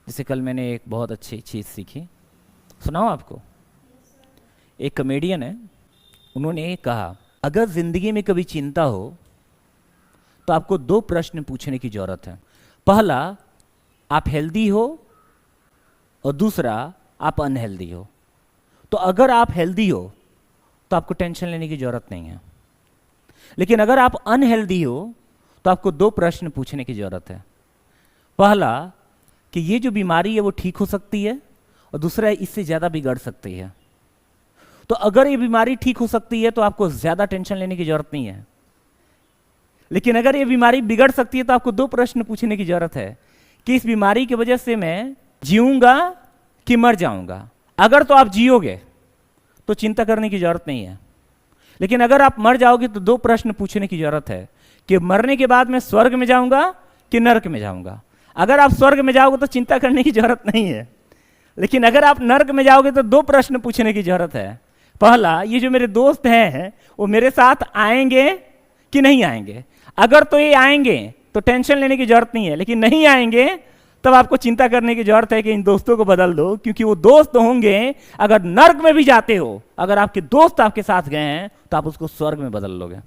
जैसे कल मैंने एक बहुत अच्छी चीज़ सीखी, सुनाओ आपको। एक कॉमेडियन है, उन्होंने कहा अगर ज़िंदगी में कभी चिंता हो तो आपको दो प्रश्न पूछने की ज़रूरत है। पहला, आप हेल्दी हो, और दूसरा, आप अनहेल्दी हो। तो अगर आप हेल्दी हो तो आपको टेंशन लेने की ज़रूरत नहीं है, लेकिन अगर आप अनहेल्दी हो तो आपको दो प्रश्न पूछने की ज़रूरत है। पहला कि ये जो बीमारी है वो ठीक हो सकती है, और दूसरा इससे ज़्यादा बिगड़ सकती है। तो अगर ये बीमारी ठीक हो सकती है तो आपको ज़्यादा टेंशन लेने की ज़रूरत नहीं है, लेकिन अगर ये बीमारी बिगड़ सकती है तो आपको दो प्रश्न पूछने की ज़रूरत है कि इस बीमारी की वजह से मैं जीऊँगा कि मर जाऊँगा। अगर तो आप जियोगे तो चिंता करने की ज़रूरत नहीं है, लेकिन अगर आप मर जाओगे तो दो प्रश्न पूछने की ज़रूरत है कि मरने के बाद मैं स्वर्ग में जाऊँगा कि नरक में जाऊँगा। अगर आप स्वर्ग में जाओगे तो चिंता करने की ज़रूरत नहीं है, लेकिन अगर आप नरक में जाओगे तो दो प्रश्न पूछने की ज़रूरत है। पहला, ये जो मेरे दोस्त हैं वो मेरे साथ आएंगे कि नहीं आएंगे। अगर तो ये आएंगे तो टेंशन लेने की ज़रूरत नहीं है, लेकिन नहीं आएंगे तब आपको चिंता करने की ज़रूरत है कि इन दोस्तों को बदल दो, क्योंकि वो दोस्त होंगे। अगर नर्क में भी जाते हो, अगर आपके दोस्त आपके साथ गए हैं तो आप उसको स्वर्ग में बदल लोगे।